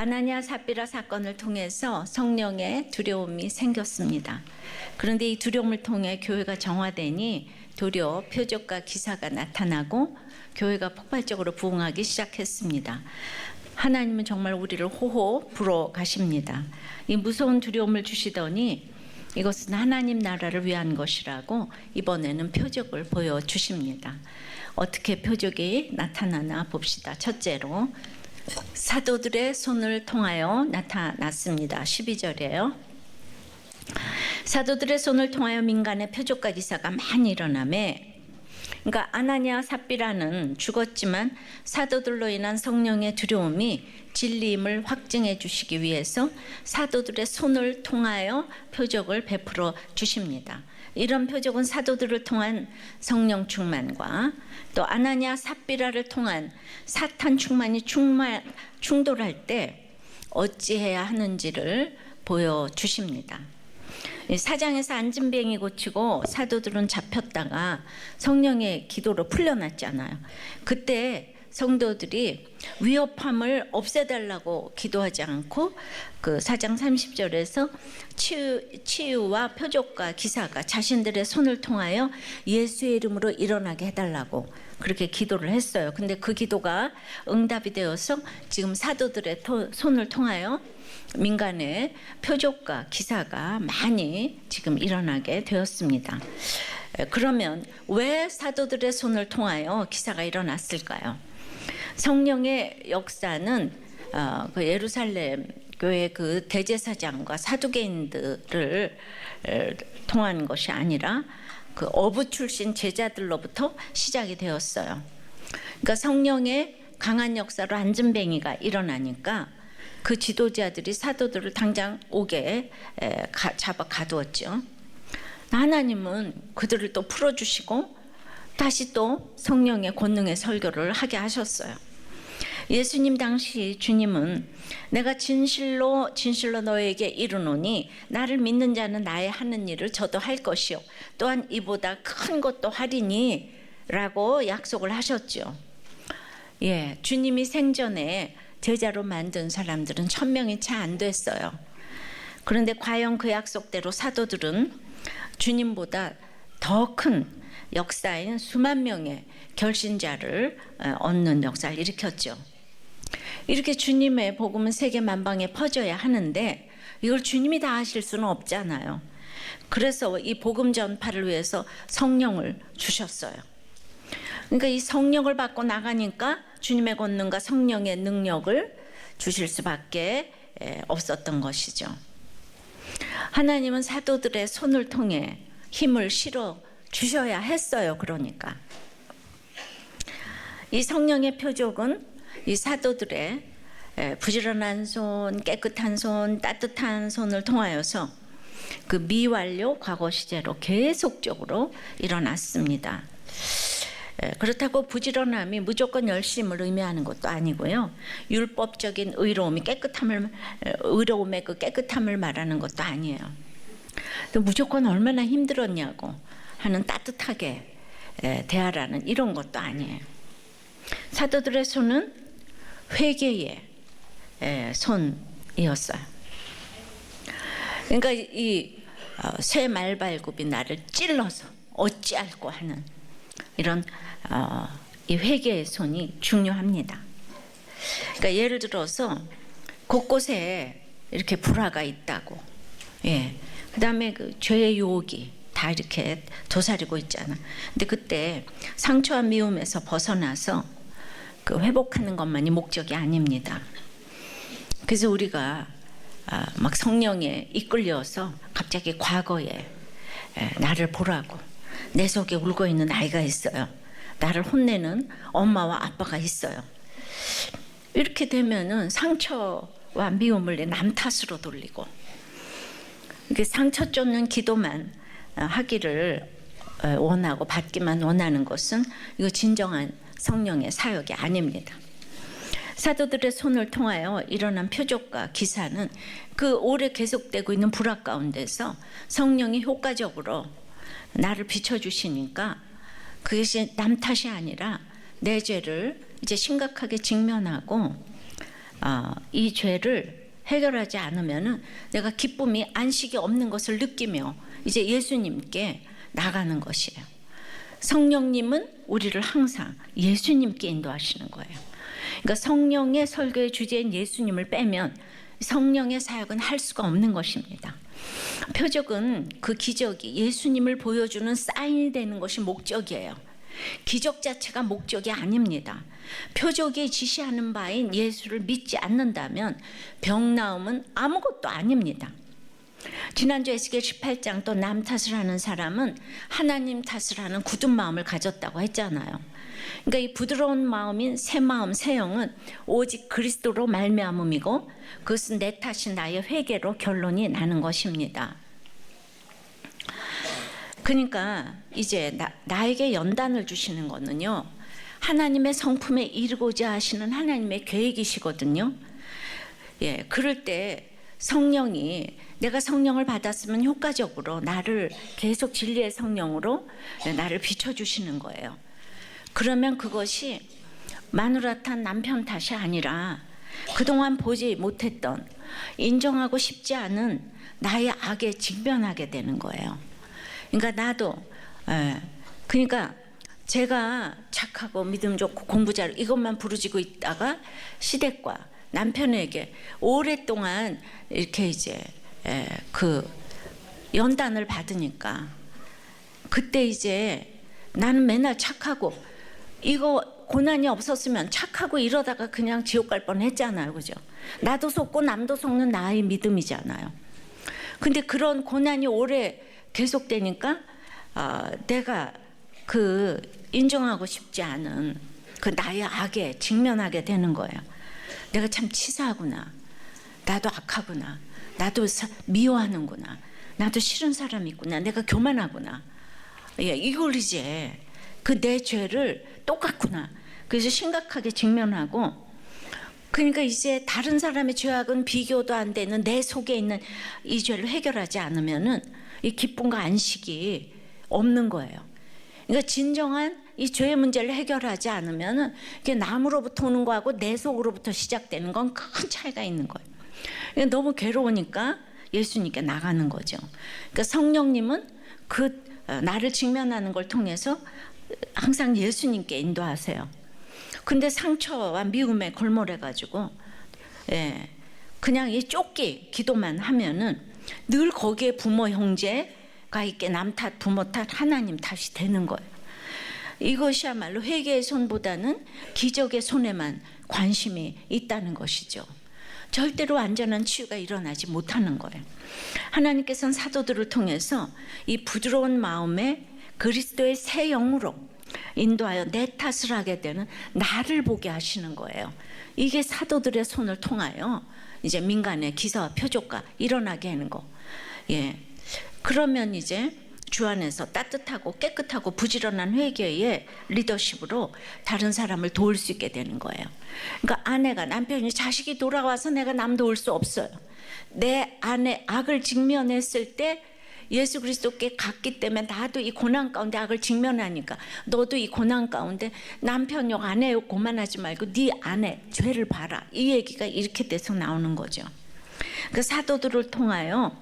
아나니아 삽비라 사건을 통해서 성령의 두려움이 생겼습니다. 그런데 이 두려움을 통해 교회가 정화되니 도리어 표적과 기사가 나타나고 교회가 폭발적으로 부흥하기 시작했습니다. 하나님은 정말 우리를 호호 불어 가십니다. 이 무서운 두려움을 주시더니 이것은 하나님 나라를 위한 것이라고 이번에는 표적을 보여주십니다. 어떻게 표적이 나타나나 봅시다. 첫째로 사도들의 손을 통하여 나타났습니다. 12절이에요. 사도들의 손을 통하여 민간의 표적과 기사가 많이 일어나매, 그러니까 아나니아 삽비라는 죽었지만 사도들로 인한 성령의 두려움이 진리임을 확증해 주시기 위해서 사도들의 손을 통하여 표적을 베풀어 주십니다. 이런 표적은 사도들을 통한 성령 충만과 또 아나니아 삽비라를 통한 사탄 충만이 충돌할 때 어찌해야 하는지를 보여주십니다. 사장에서 안진뱅이 고치고 사도들은 잡혔다가 성령의 기도로 풀려났잖아요. 그때 성도들이 위협함을 없애달라고 기도하지 않고 그 4장 30절에서 치유와 표적과 기사가 자신들의 손을 통하여 예수의 이름으로 일어나게 해달라고 그렇게 기도를 했어요. 근데 그 기도가 응답이 되어서 지금 사도들의 손을 통하여 민간의 표적과 기사가 많이 지금 일어나게 되었습니다. 그러면 왜 사도들의 손을 통하여 기사가 일어났을까요? 성령의 역사는 그 예루살렘 교회 그 대제사장과 사두개인들을 통한 것이 아니라 그 어부 출신 제자들로부터 시작이 되었어요. 그러니까 성령의 강한 역사로 안진뱅이가 일어나니까 그 지도자들이 사도들을 당장 옥에 잡아 가두었죠. 하나님은 그들을 또 풀어주시고 다시 또 성령의 권능의 설교를 하게 하셨어요. 예수님 당시 주님은 내가 진실로 너에게 이르노니 나를 믿는 자는 나의 하는 일을 저도 할 것이요 또한 이보다 큰 것도 하리니 라고 약속을 하셨죠. 예, 주님이 생전에 제자로 만든 사람들은 1000명이 채 안 됐어요. 그런데 과연 그 약속대로 사도들은 주님보다 더 큰 역사인 수만 명의 결신자를 얻는 역사를 일으켰죠. 이렇게 주님의 복음은 세계 만방에 퍼져야 하는데 이걸 주님이 다 하실 수는 없잖아요. 그래서 이 복음 전파를 위해서 성령을 주셨어요. 그러니까 이 성령을 받고 나가니까 주님의 권능과 성령의 능력을 주실 수밖에 없었던 것이죠. 하나님은 사도들의 손을 통해 힘을 실어 주셔야 했어요. 그러니까 이 성령의 표적은 이 사도들의 부지런한 손, 깨끗한 손, 따뜻한 손을 통하여서 그 미완료 과거 시제로 계속적으로 일어났습니다. 그렇다고 부지런함이 무조건 열심을 의미하는 것도 아니고요. 율법적인 의로움의 그 깨끗함을 말하는 것도 아니에요. 또 무조건 얼마나 힘들었냐고 하는 따뜻하게 대하라는 이런 것도 아니에요. 사도들의 손은 회개의 손이었어요. 그러니까 이 새 말발굽이 나를 찔러서 어찌할꼬 하는 이런 이 회개의 손이 중요합니다. 그러니까 예를 들어서 곳곳에 이렇게 불화가 있다고, 예, 그다음에 그 죄의 유혹이 다 이렇게 도사리고 있잖아. 근데 그때 상처와 미움에서 벗어나서 그 회복하는 것만이 목적이 아닙니다. 그래서 우리가 막 성령에 이끌려서 갑자기 과거에 나를 보라고 내 속에 울고 있는 아이가 있어요. 나를 혼내는 엄마와 아빠가 있어요. 이렇게 되면은 상처와 미움을 남 탓으로 돌리고 이렇게 상처 쫓는 기도만 하기를 원하고 받기만 원하는 것은 이거 진정한 성령의 사역이 아닙니다. 사도들의 손을 통하여 일어난 표적과 기사는 그 오래 계속되고 있는 불화 가운데서 성령이 효과적으로 나를 비춰주시니까 그것이 남 탓이 아니라 내 죄를 이제 심각하게 직면하고 이 죄를 해결하지 않으면은 내가 기쁨이 안식이 없는 것을 느끼며 이제 예수님께 나가는 것이에요. 성령님은 우리를 항상 예수님께 인도하시는 거예요. 그러니까 성령의 설교의 주제인 예수님을 빼면 성령의 사역은 할 수가 없는 것입니다. 표적은 그 기적이 예수님을 보여주는 사인이 되는 것이 목적이에요. 기적 자체가 목적이 아닙니다. 표적이 지시하는 바인 예수를 믿지 않는다면 병 나음은 아무것도 아닙니다. 지난주 에스겔 18장 또 남 탓을 하는 사람은 하나님 탓을 하는 굳은 마음을 가졌다고 했잖아요. 그러니까 이 부드러운 마음인 새 마음 새 영은 오직 그리스도로 말미암음이고 그것은 내 탓이 나의 회개로 결론이 나는 것입니다. 그러니까 이제 나에게 연단을 주시는 거는요, 하나님의 성품에 이르고자 하시는 하나님의 계획이시거든요. 예, 그럴 때 성령이 내가 성령을 받았으면 효과적으로 나를 계속 진리의 성령으로 나를 비춰주시는 거예요. 그러면 그것이 마누라 탓 남편 탓이 아니라 그동안 보지 못했던 인정하고 싶지 않은 나의 악에 직면하게 되는 거예요. 그러니까 나도 그러니까 제가 착하고 믿음 좋고 공부 잘 이것만 부르짖고 있다가 시댁과 남편에게 오랫동안 이렇게 이제 그 연단을 받으니까 그때 이제 나는 맨날 착하고 이거 고난이 없었으면 착하고 이러다가 그냥 지옥 갈 뻔했잖아요, 그죠? 나도 속고 남도 속는 나의 믿음이잖아요. 근데 그런 고난이 오래 계속되니까 내가 그 인정하고 싶지 않은 그 나의 악에 직면하게 되는 거예요. 내가 참 치사하구나. 나도 악하구나. 나도 미워하는구나. 나도 싫은 사람이구나. 내가 교만하구나. 예, 이걸 이제 그 내 죄를 똑같구나. 그래서 심각하게 직면하고, 그러니까 이제 다른 사람의 죄악은 비교도 안 되는 내 속에 있는 이 죄를 해결하지 않으면은 이 기쁨과 안식이 없는 거예요. 그러니까 진정한 이 죄의 문제를 해결하지 않으면은 이게 남으로부터 오는 거하고 내 속으로부터 시작되는 건 큰 차이가 있는 거예요. 그러니까 너무 괴로우니까 예수님께 나가는 거죠. 그러니까 성령님은 그 나를 직면하는 걸 통해서 항상 예수님께 인도하세요. 근데 상처와 미움에 골몰해가지고 그냥 이 쫓기 기도만 하면은 늘 거기에 부모 형제가 있게 남 탓 부모 탓 하나님 탓이 되는 거예요. 이것이야말로 회개의 손보다는 기적의 손에만 관심이 있다는 것이죠. 절대로 완전한 치유가 일어나지 못하는 거예요. 하나님께서는 사도들을 통해서 이 부드러운 마음에 그리스도의 새 영으로 인도하여 내 탓을 하게 되는 나를 보게 하시는 거예요. 이게 사도들의 손을 통하여 이제 민간의 기사와 표적과 일어나게 하는 거. 예. 그러면 이제 주 안에서 따뜻하고 깨끗하고 부지런한 회개의 리더십으로 다른 사람을 도울 수 있게 되는 거예요. 그러니까 아내가 남편이 자식이 돌아와서 내가 남 도울 수 없어요. 내 안에 악을 직면했을 때 예수 그리스도께 갔기 때문에 나도 이 고난 가운데 악을 직면하니까 너도 이 고난 가운데 남편 욕 아내 욕 고만하지 말고 네 안에 죄를 봐라. 이 얘기가 이렇게 돼서 나오는 거죠. 그 사도들을 통하여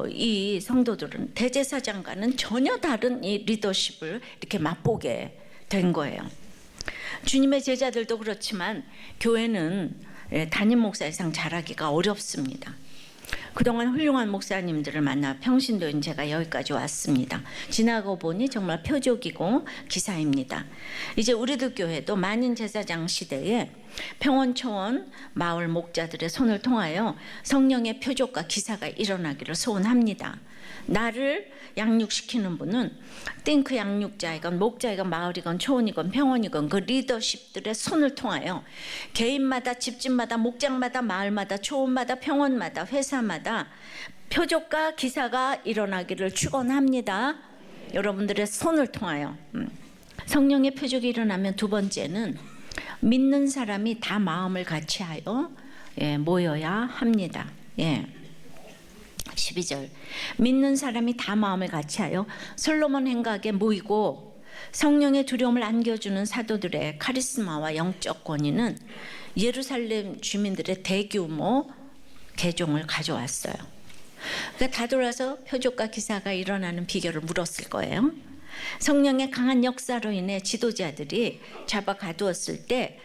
이 성도들은 대제사장과는 전혀 다른 이 리더십을 이렇게 맛보게 된 거예요. 주님의 제자들도 그렇지만 교회는 담임 목사 이상 잘하기가 어렵습니다. 그동안 훌륭한 목사님들을 만나 평신도인 제가 여기까지 왔습니다. 지나고 보니 정말 표적이고 기사입니다. 이제 우리들 교회도 만인 제사장 시대에 평원초원 마을 목자들의 손을 통하여 성령의 표적과 기사가 일어나기를 소원합니다. 나를 양육시키는 분은 띵크 양육자이건 목자이건 마을이건 초원이건 평원이건 그 리더십들의 손을 통하여 개인마다 집집마다 목장마다 마을마다 초원마다 평원마다 회사마다 표적과 기사가 일어나기를 축원합니다. 여러분들의 손을 통하여 성령의 표적이 일어나면 두 번째는 믿는 사람이 다 마음을 같이하여 모여야 합니다. 12절 믿는 사람이 다 마음을 같이하여 솔로몬 행각에 모이고 성령의 두려움을 안겨주는 사도들의 카리스마와 영적 권위는 예루살렘 주민들의 대규모 개종을 가져왔어요. 그러니까 다돌아서 표적과 기사가 일어나는 비결을 물었을 거예요. 성령의 강한 역사로 인해 지도자들이 잡아 가두었을 때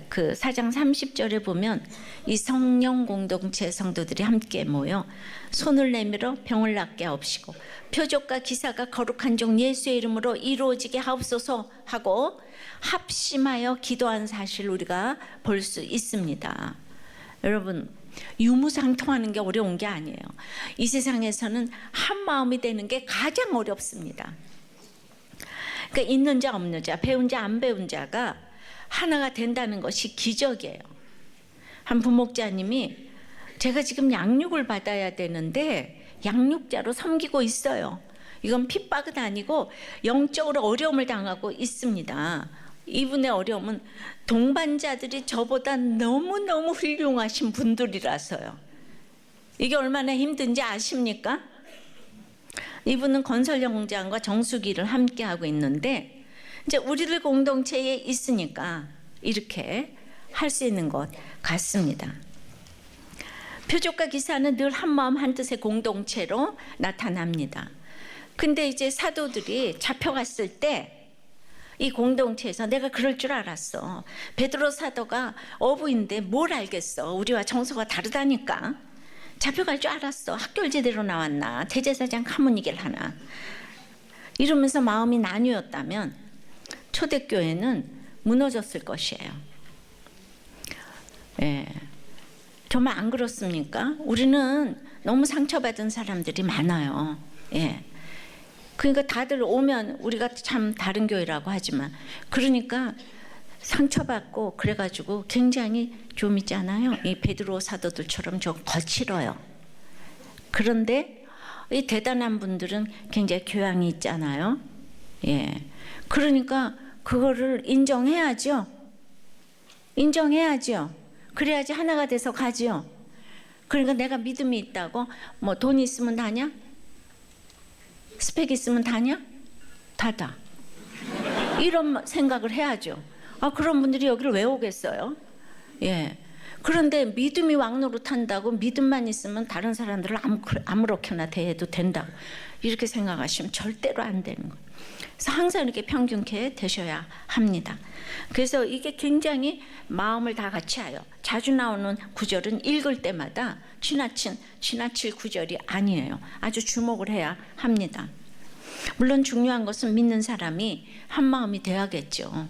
그 4장 30절에 보면 이 성령 공동체 성도들이 함께 모여 손을 내밀어 병을 낫게 하옵시고 표적과 기사가 거룩한 종 예수의 이름으로 이루어지게 하옵소서 하고 합심하여 기도한 사실을 우리가 볼 수 있습니다. 여러분, 유무상통하는 게 어려운 게 아니에요. 이 세상에서는 한 마음이 되는 게 가장 어렵습니다. 그러니까 있는 자 없는 자, 배운 자 안 배운 자가 하나가 된다는 것이 기적이에요. 한 부목자님이 제가 지금 양육을 받아야 되는데 양육자로 섬기고 있어요. 이건 핍박은 아니고 영적으로 어려움을 당하고 있습니다. 이분의 어려움은 동반자들이 저보다 너무너무 훌륭하신 분들이라서요. 이게 얼마나 힘든지 아십니까? 이분은 건설공장과 정수기를 함께 하고 있는데 이제 우리들 공동체에 있으니까 이렇게 할 수 있는 것 같습니다. 표적과 기사는 늘 한마음 한뜻의 공동체로 나타납니다. 근데 이제 사도들이 잡혀갔을 때 이 공동체에서 내가 그럴 줄 알았어. 베드로 사도가 어부인데 뭘 알겠어. 우리와 정서가 다르다니까. 잡혀갈 줄 알았어. 학교를 제대로 나왔나. 대제사장 가문이길 하나. 이러면서 마음이 나뉘었다면 초대교회는 무너졌을 것이에요. 예. 정말 안 그렇습니까? 우리는 너무 상처받은 사람들이 많아요. 예. 그러니까 다들 오면 우리가 참 다른 교회라고 하지만 그러니까 상처받고 그래가지고 굉장히 좀 있잖아요. 이 베드로 사도들처럼 좀 거칠어요. 그런데 이 대단한 분들은 굉장히 교양이 있잖아요. 예. 그러니까 그거를 인정해야죠. 인정해야죠. 그래야지 하나가 돼서 가죠. 그러니까 내가 믿음이 있다고 뭐 돈 있으면 다냐? 스펙 있으면 다냐? 다다. 이런 생각을 해야죠. 아, 그런 분들이 여기를 왜 오겠어요? 예. 그런데 믿음이 왕노릇한다고 믿음만 있으면 다른 사람들을 아무렇게나 대해도 된다고 이렇게 생각하시면 절대로 안 되는 거예요. 그래서 항상 이렇게 평균케 되셔야 합니다. 그래서 이게 굉장히 마음을 다 같이 하여 자주 나오는 구절은 읽을 때마다 지나칠 구절이 아니에요. 아주 주목을 해야 합니다. 물론 중요한 것은 믿는 사람이 한 마음이 돼야겠죠.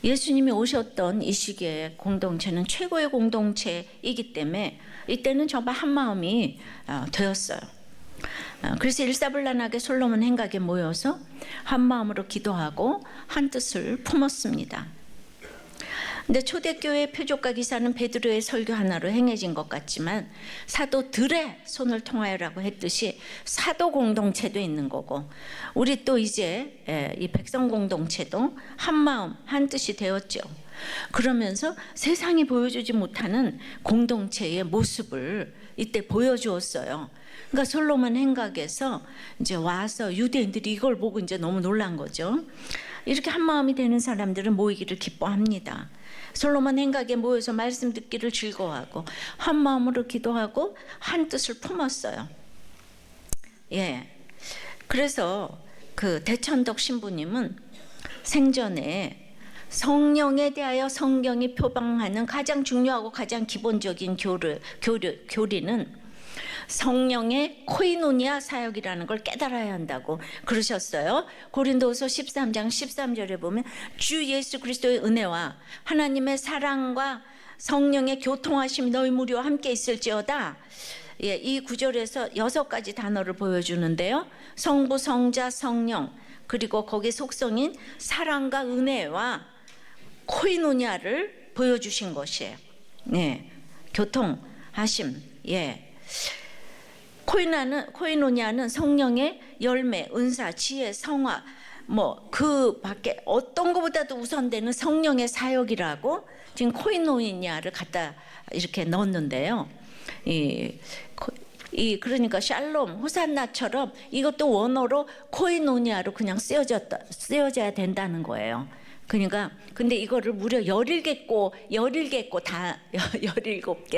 예수님이 오셨던 이 시기에 공동체는 최고의 공동체이기 때문에 이때는 정말 한 마음이 되었어요. 그래서 일사불란하게 솔로몬 행각에 모여서 한 마음으로 기도하고 한 뜻을 품었습니다. 근데 초대교회의 표적과 기사는 베드로의 설교 하나로 행해진 것 같지만 사도들의 손을 통하여라고 했듯이 사도 공동체도 있는 거고 우리 또 이제 이 백성 공동체도 한 마음 한 뜻이 되었죠. 그러면서 세상이 보여주지 못하는 공동체의 모습을 이때 보여주었어요. 그러니까 솔로몬 행각에서 이제 와서 유대인들이 이걸 보고 이제 너무 놀란 거죠. 이렇게 한 마음이 되는 사람들은 모이기를 기뻐합니다. 솔로몬 행각에 모여서 말씀 듣기를 즐거워하고 한 마음으로 기도하고 한 뜻을 품었어요. 예. 그래서 그 대천덕 신부님은 생전에 성령에 대하여 성경이 표방하는 가장 중요하고 가장 기본적인 교리는 성령의 코이노니아 사역이라는 걸 깨달아야 한다고 그러셨어요. 고린도후서 13장 13절에 보면 주 예수 그리스도의 은혜와 하나님의 사랑과 성령의 교통하심이 너희 무리와 함께 있을지어다. 예, 이 구절에서 6가지 단어를 보여주는데요. 성부, 성자, 성령 그리고 거기 속성인 사랑과 은혜와 코이노니아를 보여주신 것이에요. 네, 교통하심. 예. 코이노니아는 성령의 열매, 은사, 지혜, 성화 뭐 그 밖에 어떤 것보다도 우선되는 성령의 사역이라고 지금 코이노니아를 갖다 이렇게 넣었는데요. 그러니까 샬롬, 호산나처럼 이것도 원어로 코이노니아로 그냥 쓰여져야 된다는 거예요. 그러니까 근데 이거를 무려 17개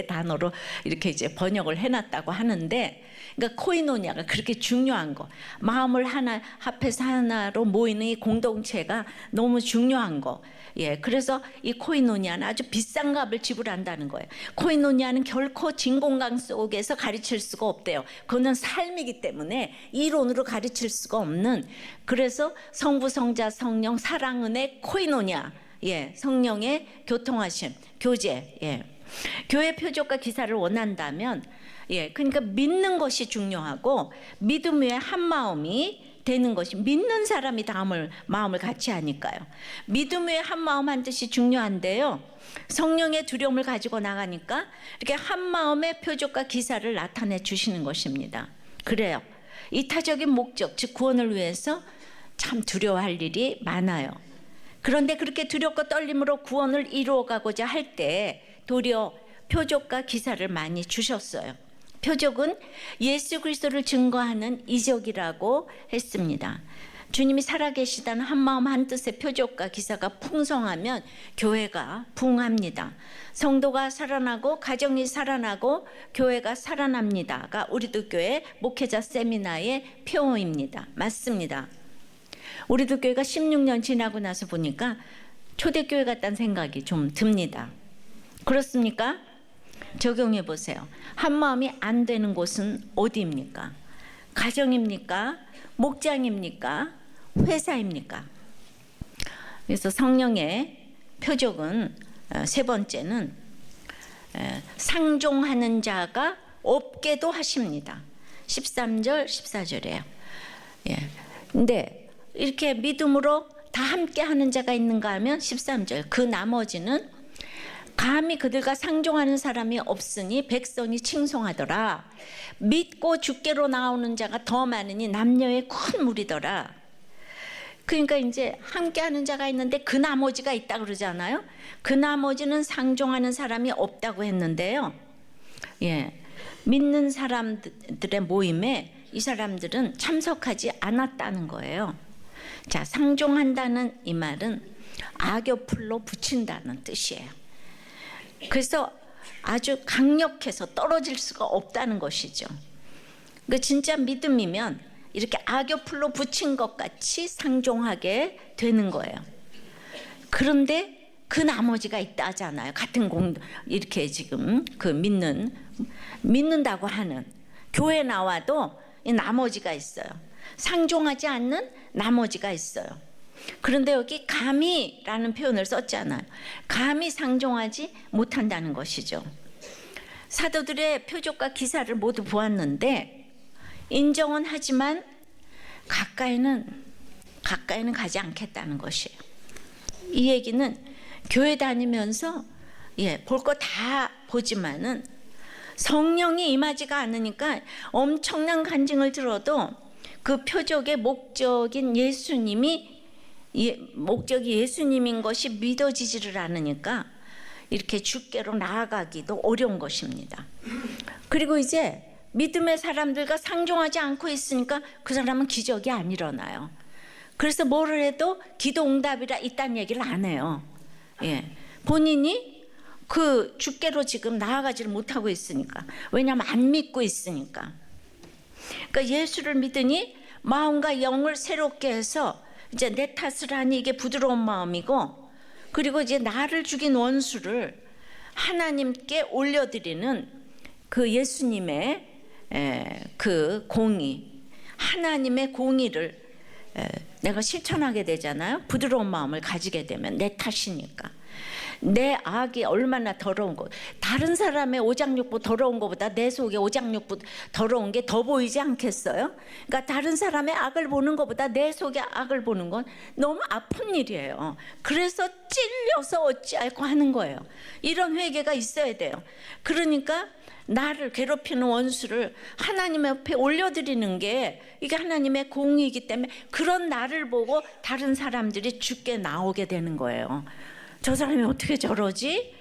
단어로 이렇게 이제 번역을 해놨다고 하는데, 그러니까 코이노니아가 그렇게 중요한 거, 마음을 하나 합해서 하나로 모이는 이 공동체가 너무 중요한 거. 예, 그래서 이 코이노니아는 아주 비싼 값을 지불한다는 거예요. 코이노니아는 결코 진공관 속에서 가르칠 수가 없대요. 그거는 삶이기 때문에 이론으로 가르칠 수가 없는, 그래서 성부, 성자, 성령, 사랑, 은혜, 코이노니아, 예, 성령의 교통하심, 교제, 예. 교회 표적과 기사를 원한다면, 예, 그러니까 믿는 것이 중요하고 믿음 위에 한 마음이 되는 것이, 믿는 사람이 마음을 같이 하니까요. 믿음 위에 한 마음 한 뜻이 중요한데요. 성령의 두려움을 가지고 나가니까 이렇게 한 마음의 표적과 기사를 나타내 주시는 것입니다. 그래요. 이타적인 목적, 즉 구원을 위해서 참 두려워할 일이 많아요. 그런데 그렇게 두렵고 떨림으로 구원을 이루어가고자 할 때 도리어 표적과 기사를 많이 주셨어요. 표적은 예수 그리스도를 증거하는 이적이라고 했습니다. 주님이 살아계시다는 한마음 한뜻의 표적과 기사가 풍성하면 교회가 부흥합니다. 성도가 살아나고 가정이 살아나고 교회가 살아납니다가 우리도 교회 목회자 세미나의 표어입니다. 맞습니다. 우리도 교회가 16년 지나고 나서 보니까 초대교회 같다는 생각이 좀 듭니다. 그렇습니까? 적용해 보세요. 한 마음이 안 되는 곳은 어디입니까? 가정입니까? 목장입니까? 회사입니까? 그래서 성령의 표적은 세 번째는 상종하는 자가 없게도 하십니다. 13절 14절이에요. 예. 근데 이렇게 믿음으로 다 함께 하는 자가 있는가 하면 13절, 그 나머지는 감히 그들과 상종하는 사람이 없으니 백성이 칭송하더라. 믿고 주께로 나오는 자가 더 많으니 남녀의 큰 무리더라. 그러니까 이제 함께하는 자가 있는데 그 나머지가 있다 그러잖아요. 그 나머지는 상종하는 사람이 없다고 했는데요. 예, 믿는 사람들의 모임에 이 사람들은 참석하지 않았다는 거예요. 자, 상종한다는 이 말은 악교풀로 붙인다는 뜻이에요. 그래서 아주 강력해서 떨어질 수가 없다는 것이죠. 그 진짜 믿음이면 이렇게 악교풀로 붙인 것 같이 상종하게 되는 거예요. 그런데 그 나머지가 있다 하잖아요. 같은 이렇게 지금 그 믿는다고 하는 교회 나와도 이 나머지가 있어요. 상종하지 않는 나머지가 있어요. 그런데 여기 감히라는 표현을 썼잖아요. 감히 상종하지 못한다는 것이죠. 사도들의 표적과 기사를 모두 보았는데 인정은 하지만 가까이는 가지 않겠다는 것이에요. 이 얘기는 교회 다니면서 볼 거 다 보지만은 성령이 임하지가 않으니까 엄청난 간증을 들어도 그 표적의 목적이 예수님인 것이 믿어지지를 않으니까 이렇게 주께로 나아가기도 어려운 것입니다. 그리고 이제 믿음의 사람들과 상종하지 않고 있으니까 그 사람은 기적이 안 일어나요. 그래서 뭐를 해도 기도 응답이라 이딴 얘기를 안 해요. 본인이 그 주께로 지금 나아가지를 못하고 있으니까. 왜냐하면 안 믿고 있으니까. 그러니까 예수를 믿으니 마음과 영을 새롭게 해서 이제 내 탓을 하니 이게 부드러운 마음이고, 그리고 이제 나를 죽인 원수를 하나님께 올려드리는 그 예수님의 그 공의, 하나님의 공의를 내가 실천하게 되잖아요. 부드러운 마음을 가지게 되면 내 탓이니까. 내 악이 얼마나 더러운 거, 다른 사람의 오장육부 더러운 것보다 내 속에 오장육부 더러운 게 더 보이지 않겠어요? 그러니까 다른 사람의 악을 보는 것보다 내 속에 악을 보는 건 너무 아픈 일이에요. 그래서 찔려서 어찌할꼬 하는 거예요. 이런 회개가 있어야 돼요. 그러니까 나를 괴롭히는 원수를 하나님 옆에 올려드리는 게 이게 하나님의 공의이기 때문에 그런 나를 보고 다른 사람들이 주께 나오게 되는 거예요. 저 사람이 어떻게 저러지?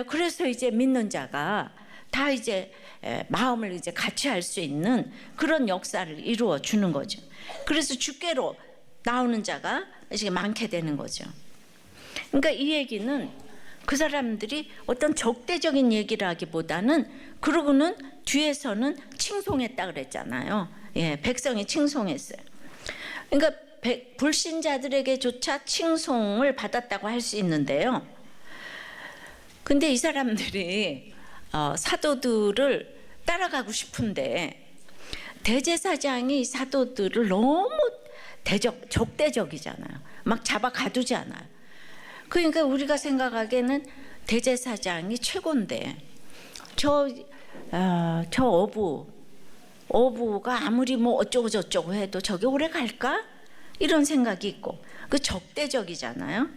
그래서 이제 믿는 자가 다 이제 마음을 이제 같이 할 수 있는 그런 역사를 이루어 주는 거죠. 그래서 주께로 나오는 자가 이제 많게 되는 거죠. 그러니까 이 얘기는 그 사람들이 어떤 적대적인 얘기를 하기보다는 그러고는 뒤에서는 칭송했다 그랬잖아요. 예, 백성이 칭송했어요. 그러니까 불신자들에게조차 칭송을 받았다고 할 수 있는데요. 근데 이 사람들이 사도들을 따라가고 싶은데 대제사장이 사도들을 너무 적대적이잖아요. 막 잡아 가두잖아요. 그러니까 우리가 생각하기에는 대제사장이 최고인데 저 어부가 아무리 뭐 어쩌고 저쩌고 해도 저게 오래 갈까? 이런 생각이 있고 그 적대적이잖아요.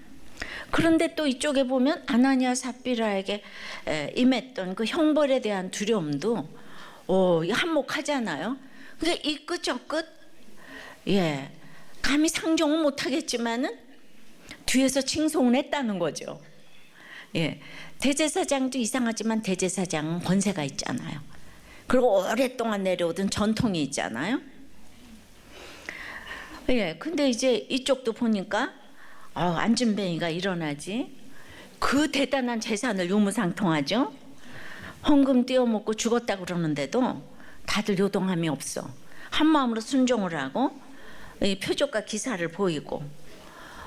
그런데 또 이쪽에 보면 아나니아 삽비라에게 임했던 그 형벌에 대한 두려움도 한몫하잖아요. 그러니까 이 끝 저 끝 감히 상종은 못하겠지만은 뒤에서 칭송을 했다는 거죠. 대제사장도 이상하지만 대제사장은 권세가 있잖아요. 그리고 오랫동안 내려오던 전통이 있잖아요. 근데 이제 이쪽도 보니까 안진뱅이가 일어나지. 그 대단한 재산을 유무상통하죠. 헌금 떼어먹고 죽었다 그러는데도 다들 요동함이 없어. 한 마음으로 순종을 하고 표적과 기사를 보이고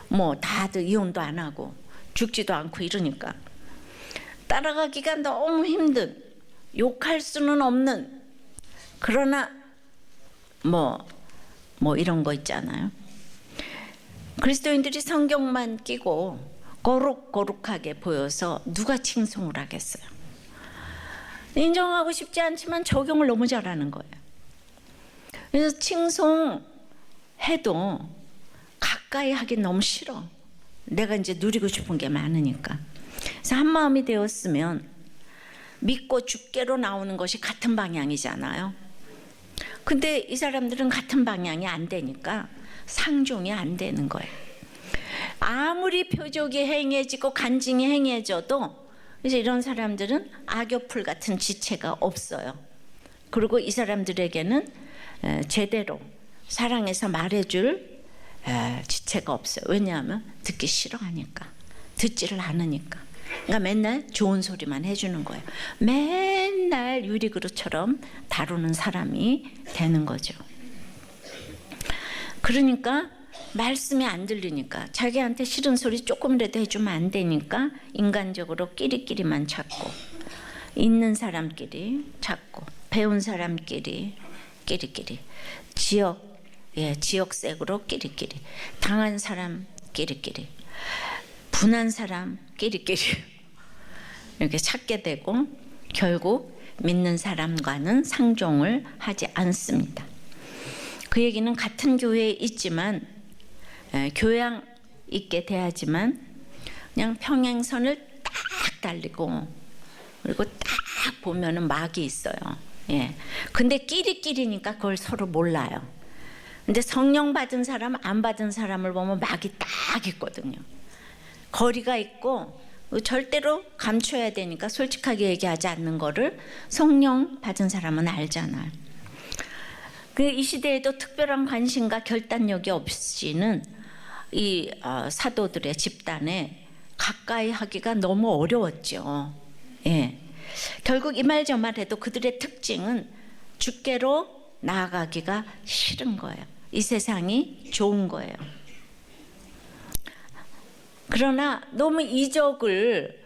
뭐 다들 이혼도 안 하고 죽지도 않고 이러니까 따라가기가 너무 힘든, 욕할 수는 없는, 그러나 뭐 이런 거 있잖아요. 그리스도인들이 성경만 끼고 거룩하게 보여서 누가 칭송을 하겠어요. 인정하고 싶지 않지만 적용을 너무 잘하는 거예요. 그래서 칭송해도 가까이 하긴 너무 싫어. 내가 이제 누리고 싶은 게 많으니까. 그래서 한 마음이 되었으면 믿고 주께로 나오는 것이 같은 방향이잖아요. 근데 이 사람들은 같은 방향이 안 되니까 상종이 안 되는 거예요. 아무리 표적이 행해지고 간증이 행해져도 이제 이런 사람들은 악교풀 같은 지체가 없어요. 그리고 이 사람들에게는 제대로 사랑해서 말해줄 지체가 없어요. 왜냐하면 듣기 싫어하니까, 듣지를 않으니까. 그러니까 맨날 좋은 소리만 해주는 거예요. 맨날 유리그릇처럼 다루는 사람이 되는 거죠. 그러니까 말씀이 안 들리니까, 자기한테 싫은 소리 조금이라도 해주면 안 되니까 인간적으로 끼리끼리만 찾고, 있는 사람끼리 찾고, 배운 사람끼리 끼리끼리, 지역색으로 끼리끼리, 당한 사람 끼리끼리, 분한 사람 끼리끼리 이렇게 찾게 되고 결국 믿는 사람과는 상종을 하지 않습니다. 그 얘기는 같은 교회에 있지만 교양 있게 대하지만 그냥 평행선을 딱 달리고, 그리고 딱 보면은 막이 있어요. 근데 끼리끼리니까 그걸 서로 몰라요. 근데 성령 받은 사람, 안 받은 사람을 보면 막이 딱 있거든요. 거리가 있고 절대로 감춰야 되니까 솔직하게 얘기하지 않는 거를 성령 받은 사람은 알잖아요. 이 시대에도 특별한 관심과 결단력이 없이는 이 사도들의 집단에 가까이 하기가 너무 어려웠죠. 결국 이 말 저 말 해도 그들의 특징은 주께로 나아가기가 싫은 거예요. 이 세상이 좋은 거예요. 그러나 너무 이적을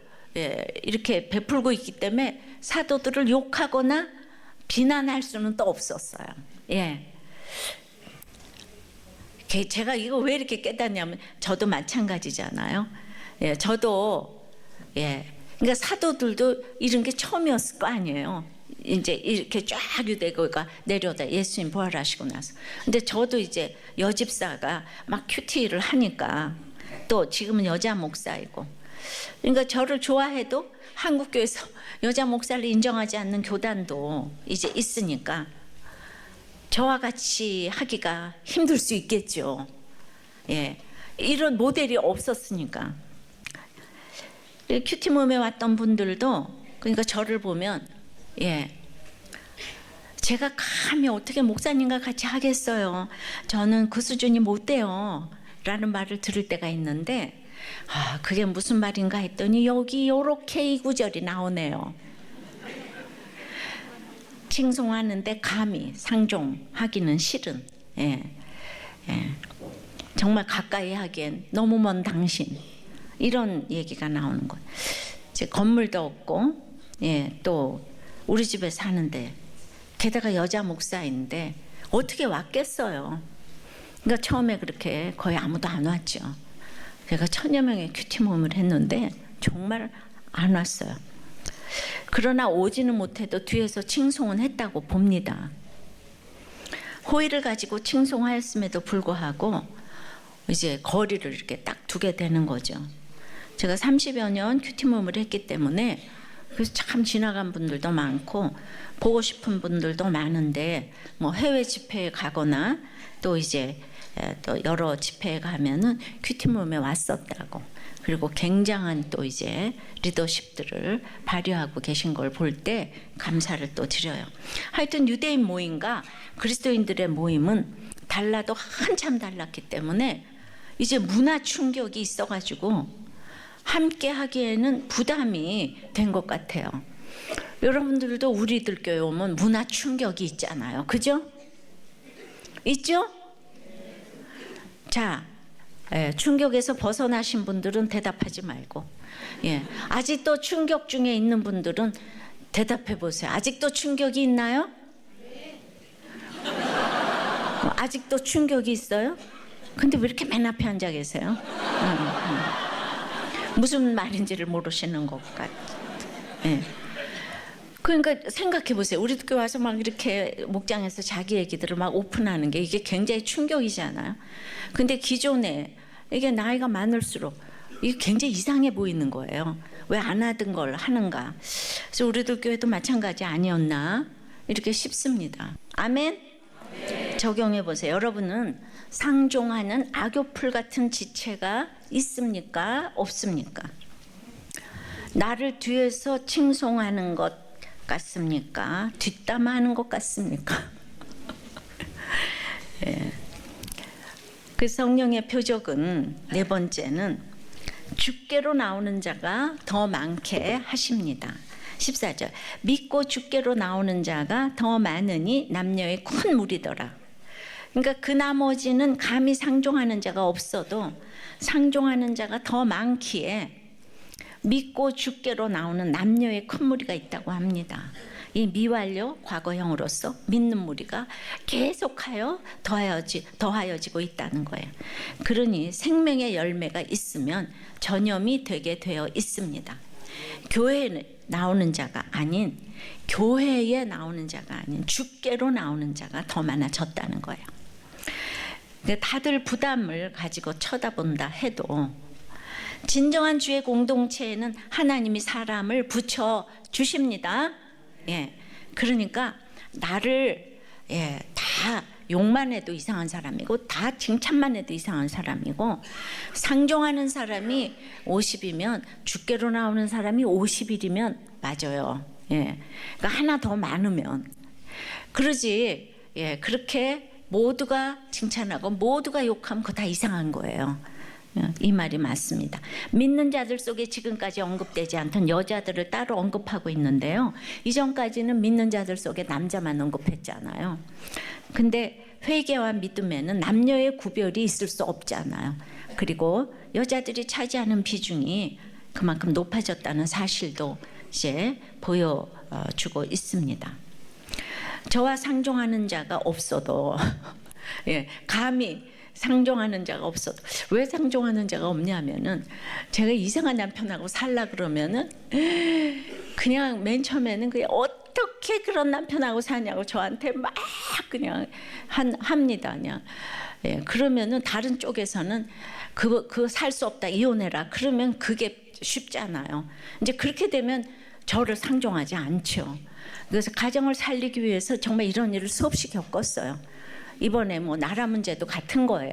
이렇게 베풀고 있기 때문에 사도들을 욕하거나 비난할 수는 또 없었어요. 제가 이거 왜 이렇게 깨닫냐면 저도 마찬가지잖아요. 저도 그러니까 사도들도 이런 게 처음이었을 거 아니에요. 이제 이렇게 쫙 유대교가 내려오다 예수님 부활하시고 나서. 근데 저도 이제 여집사가 막 큐티를 하니까, 또 지금은 여자 목사이고, 그러니까 저를 좋아해도 한국교회에서 여자 목사를 인정하지 않는 교단도 이제 있으니까 저와 같이 하기가 힘들 수 있겠죠. 이런 모델이 없었으니까. 큐티 몸에 왔던 분들도 그러니까 저를 보면 제가 감히 어떻게 목사님과 같이 하겠어요. 저는 그 수준이 못 돼요. 라는 말을 들을 때가 있는데, 그게 무슨 말인가 했더니 여기 요렇게 이 구절이 나오네요. 칭송하는데 감히 상종하기는 싫은, 정말 가까이 하기엔 너무 먼 당신, 이런 얘기가 나오는 거예요. 제 건물도 없고, 또 우리 집에 사는데, 게다가 여자 목사인데 어떻게 왔겠어요. 그러니까 처음에 그렇게 거의 아무도 안 왔죠. 제가 1000여 명의 큐티 모임을 했는데 정말 안 왔어요. 그러나 오지는 못해도 뒤에서 칭송은 했다고 봅니다. 호의를 가지고 칭송하였음에도 불구하고 이제 거리를 이렇게 딱 두게 되는 거죠. 제가 30여 년 큐티 모임을 했기 때문에 그래서 참 지나간 분들도 많고 보고 싶은 분들도 많은데, 뭐 해외 집회에 가거나 또 이제 또 여러 집회에 가면은 큐티 모임에 왔었다고, 그리고 굉장한 또 이제 리더십들을 발휘하고 계신 걸 볼 때 감사를 또 드려요. 하여튼 유대인 모임과 그리스도인들의 모임은 달라도 한참 달랐기 때문에 이제 문화 충격이 있어가지고 함께 하기에는 부담이 된 것 같아요. 여러분들도 우리들 교회 오면 문화 충격이 있잖아요. 그죠? 있죠? 자, 충격에서 벗어나신 분들은 대답하지 말고, 아직도 충격 중에 있는 분들은 대답해 보세요. 아직도 충격이 있나요? 아직도 충격이 있어요? 근데 왜 이렇게 맨 앞에 앉아 계세요? 무슨 말인지를 모르시는 것 같아요. 그러니까 생각해 보세요. 우리 교회 와서 막 이렇게 목장에서 자기 얘기들을 막 오픈하는 게 이게 굉장히 충격이잖아요. 근데 기존에 이게 나이가 많을수록 이게 굉장히 이상해 보이는 거예요. 왜 안 하던 걸 하는가. 그래서 우리들 교회도 마찬가지 아니었나 이렇게 싶습니다. 아멘? 적용해 보세요. 여러분은 상종하는 악교풀 같은 지체가 있습니까? 없습니까? 나를 뒤에서 칭송하는 것 같습니까? 뒷담화하는 것 같습니까? 그 성령의 표적은 네 번째는 주께로 나오는 자가 더 많게 하십니다. 14절, 믿고 주께로 나오는 자가 더 많으니 남녀의 큰 무리더라. 그러니까 그 나머지는 감히 상종하는 자가 없어도 상종하는 자가 더 많기에 믿고 주께로 나오는 남녀의 큰 무리가 있다고 합니다. 이 미완료 과거형으로서 믿는 무리가 계속하여 더하여지고 있다는 거예요. 그러니 생명의 열매가 있으면 전염이 되게 되어 있습니다. 교회에 나오는 자가 아닌, 교회에 나오는 자가 아닌 주께로 나오는 자가 더 많아졌다는 거예요. 다들 부담을 가지고 쳐다본다 해도 진정한 주의 공동체에는 하나님이 사람을 붙여 주십니다. 그러니까 나를 다 욕만 해도 이상한 사람이고 다 칭찬만 해도 이상한 사람이고, 상종하는 사람이 50이면 주께로 나오는 사람이 50이면 맞아요. 그러니까 하나 더 많으면 그러지. 그렇게 모두가 칭찬하고 모두가 욕하면 그거 다 이상한 거예요. 이 말이 맞습니다. 믿는 자들 속에 지금까지 언급되지 않던 여자들을 따로 언급하고 있는데요. 이전까지는 믿는 자들 속에 남자만 언급했잖아요. 근데 회개와 믿음에는 남녀의 구별이 있을 수 없잖아요. 그리고 여자들이 차지하는 비중이 그만큼 높아졌다는 사실도 이제 보여주고 있습니다. 저와 상종하는 자가 없어도 감히 상종하는 자가 없어도, 왜 상종하는 자가 없냐면은 제가 이상한 남편하고 살라 그러면은 그냥 맨 처음에는 그냥 어떻게 그런 남편하고 사냐고 저한테 막 그냥 합니다. 그냥 그러면은 다른 쪽에서는 그거 살 수 없다, 이혼해라, 그러면 그게 쉽잖아요. 이제 그렇게 되면 저를 상종하지 않죠. 그래서 가정을 살리기 위해서 정말 이런 일을 수없이 겪었어요. 이번에 뭐 나라 문제도 같은 거예요.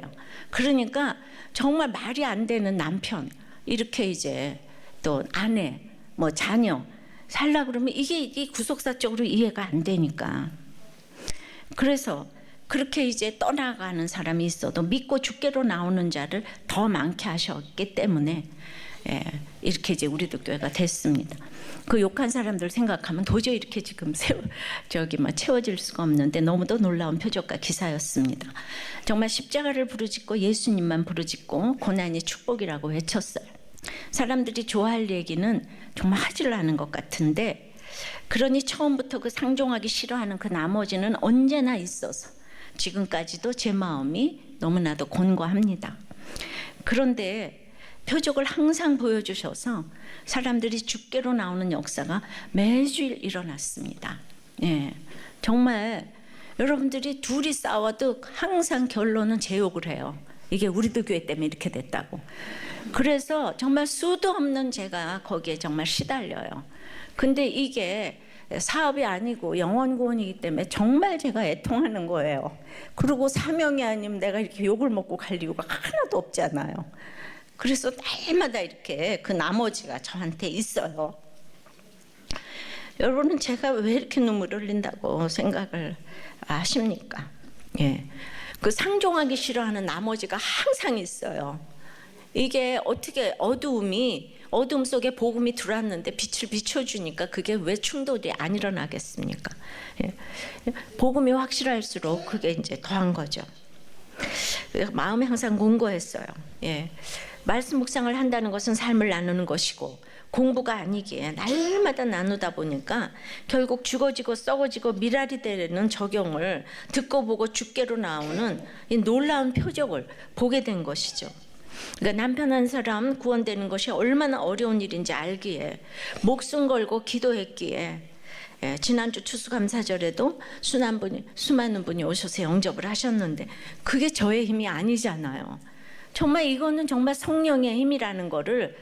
그러니까 정말 말이 안 되는 남편, 이렇게 이제 또 아내, 뭐 자녀 살라 그러면 이게 구속사적으로 이해가 안 되니까. 그래서 그렇게 이제 떠나가는 사람이 있어도 믿고 주께로 나오는 자를 더 많게 하셨기 때문에 이렇게 이제 우리도 교회가 됐습니다. 그 욕한 사람들 생각하면 도저히 이렇게 지금 채워질 수가 없는데 너무도 놀라운 표적과 기사였습니다. 정말 십자가를 부르짖고 예수님만 부르짖고 고난이 축복이라고 외쳤어요. 사람들이 좋아할 얘기는 정말 하질 않은 것 같은데, 그러니 처음부터 그 상종하기 싫어하는 그 나머지는 언제나 있어서 지금까지도 제 마음이 너무나도 곤고합니다. 그런데 표적을 항상 보여주셔서 사람들이 주께로 나오는 역사가 매주일 일어났습니다. 정말 여러분들이 둘이 싸워도 항상 결론은 제 욕을 해요. 이게 우리도 교회 때문에 이렇게 됐다고. 그래서 정말 수도 없는 제가 거기에 정말 시달려요. 근데 이게 사업이 아니고 영원 구원이기 때문에 정말 제가 애통하는 거예요. 그리고 사명이 아니면 내가 이렇게 욕을 먹고 갈 이유가 하나도 없잖아요. 그래서 날마다 이렇게 그 나머지가 저한테 있어요. 여러분은 제가 왜 이렇게 눈물을 흘린다고 생각을 하십니까? 그 상종하기 싫어하는 나머지가 항상 있어요. 이게 어떻게 어둠 속에 복음이 들어왔는데 빛을 비춰주니까 그게 왜 충돌이 안 일어나겠습니까? 복음이 확실할수록 그게 이제 더한 거죠. 마음이 항상 공고했어요. 말씀 묵상을 한다는 것은 삶을 나누는 것이고 공부가 아니기에 날마다 나누다 보니까 결국 죽어지고 썩어지고 미랄이 되는 적용을 듣고 보고 주께로 나오는 이 놀라운 표적을 보게 된 것이죠. 그러니까 남편 한 사람 구원되는 것이 얼마나 어려운 일인지 알기에 목숨 걸고 기도했기에 지난주 추수감사절에도 수많은 분이 오셔서 영접을 하셨는데 그게 저의 힘이 아니잖아요. 정말 이거는 정말 성령의 힘이라는 거를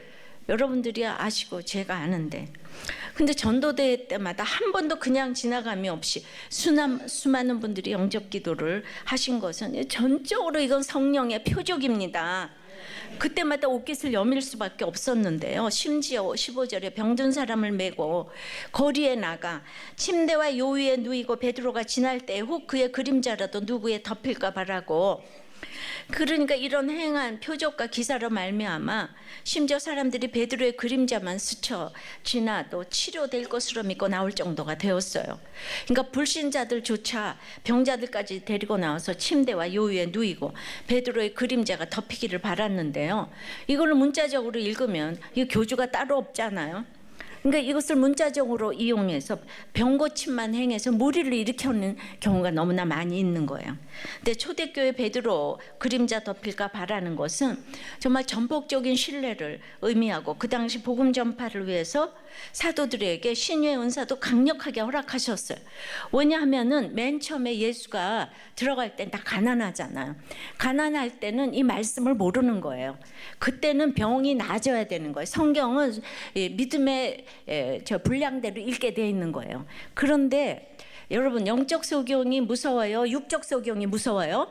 여러분들이 아시고 제가 아는데, 근데 전도대회 때마다 한 번도 그냥 지나감이 없이 수많은 분들이 영접 기도를 하신 것은 전적으로 이건 성령의 표적입니다. 그때마다 옷깃을 여밀 수밖에 없었는데요. 심지어 15절에 병든 사람을 메고 거리에 나가 침대와 요 위에 누이고 베드로가 지날 때 혹 그의 그림자라도 누구에 덮일까 바라고. 그러니까 이런 행한 표적과 기사로 말미암아 심지어 사람들이 베드로의 그림자만 스쳐 지나도 치료될 것으로 믿고 나올 정도가 되었어요. 그러니까 불신자들조차 병자들까지 데리고 나와서 침대와 요 위에 누이고 베드로의 그림자가 덮이기를 바랐는데요. 이걸 문자적으로 읽으면 이 교주가 따로 없잖아요. 그러니까 이것을 문자적으로 이용해서 병고침만 행해서 무리를 일으켜는 경우가 너무나 많이 있는 거예요. 근데 초대교회 베드로 그림자 덮일까 바라는 것은 정말 전폭적인 신뢰를 의미하고 그 당시 복음 전파를 위해서 사도들에게 신유의 은사도 강력하게 허락하셨어요. 왜냐하면은 맨 처음에 예수가 들어갈 때 다 가난하잖아요. 가난할 때는 이 말씀을 모르는 거예요. 그때는 병이 나아져야 되는 거예요. 성경은 믿음의 분량대로 읽게 되어 있는 거예요. 그런데 여러분, 영적 소경이 무서워요? 육적 소경이 무서워요?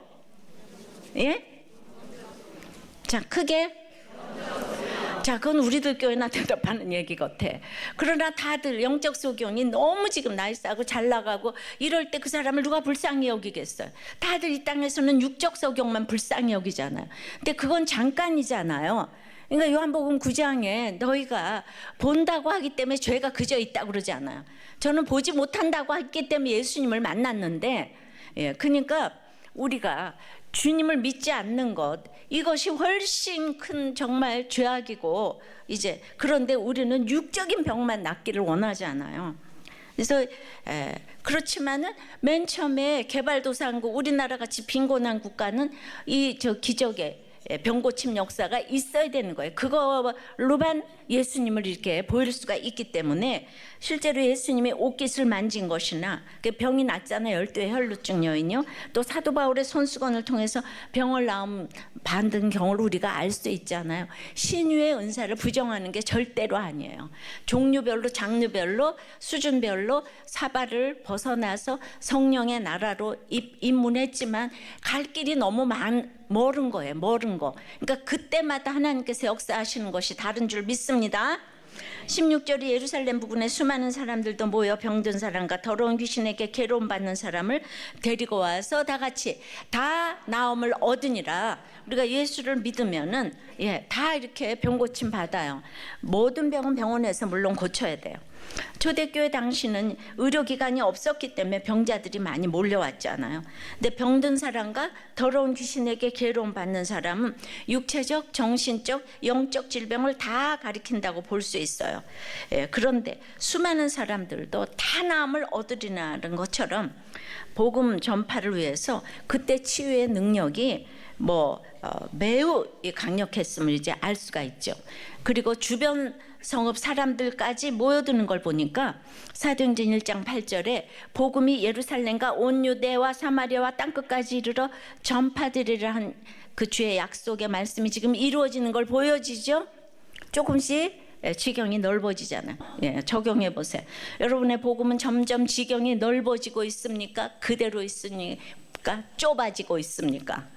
자, 크게. 자, 그건 우리들 교회나 대답하는 얘기 같아. 그러나 다들 영적 소경이 너무 지금 나이스하고 잘 나가고 이럴 때 그 사람을 누가 불쌍히 여기겠어요? 다들 이 땅에서는 육적 소경만 불쌍히 여기잖아요. 근데 그건 잠깐이잖아요. 그러니까 요한복음 9장에 너희가 본다고 하기 때문에 죄가 그저 있다고 그러지 않아요. 저는 보지 못한다고 했기 때문에 예수님을 만났는데, 그러니까 우리가 주님을 믿지 않는 것, 이것이 훨씬 큰 정말 죄악이고, 이제 그런데 우리는 육적인 병만 낫기를 원하지 않아요. 그래서 그렇지만은 맨 처음에 개발도상국 우리나라 같이 빈곤한 국가는 이 기적의 병고침 역사가 있어야 되는 거예요. 그거로만 예수님을 이렇게 보일 수가 있기 때문에 실제로 예수님이 옷깃을 만진 것이나 병이 낫잖아요. 12의 혈루증 여인이요. 또 사도 바울의 손수건을 통해서 병을 받은 경우를 우리가 알 수 있잖아요. 신유의 은사를 부정하는 게 절대로 아니에요. 종류별로, 장르별로, 수준별로 사발을 벗어나서 성령의 나라로 입문했지만 갈 길이 너무 멀은 거예요. 멀은 거. 그러니까 그때마다 하나님께서 역사하시는 것이 다른 줄 믿습니다. 16절이 예루살렘 부근에 수많은 사람들도 모여 병든 사람과 더러운 귀신에게 괴로움 받는 사람을 데리고 와서 다 같이 다 나음을 얻으니라. 우리가 예수를 믿으면은 다 이렇게 병 고침 받아요. 모든 병은 병원에서 물론 고쳐야 돼요. 초대교회 당시는 의료기관이 없었기 때문에 병자들이 많이 몰려왔잖아요. 근데 병든 사람과 더러운 귀신에게 괴로움 받는 사람은 육체적, 정신적, 영적 질병을 다 가리킨다고 볼 수 있어요. 그런데 수많은 사람들도 다 나음을 얻으리라는 것처럼 복음 전파를 위해서 그때 치유의 능력이 매우 강력했음을 이제 알 수가 있죠. 그리고 주변 성읍 사람들까지 모여드는 걸 보니까 사도행전 1장 8절에 복음이 예루살렘과 온 유대와 사마리아와 땅끝까지 이르러 전파되리라 한 그 주의 약속의 말씀이 지금 이루어지는 걸 보여지죠. 조금씩 지경이 넓어지잖아요. 적용해 보세요. 여러분의 복음은 점점 지경이 넓어지고 있습니까? 그대로 있습니까? 좁아지고 있습니까?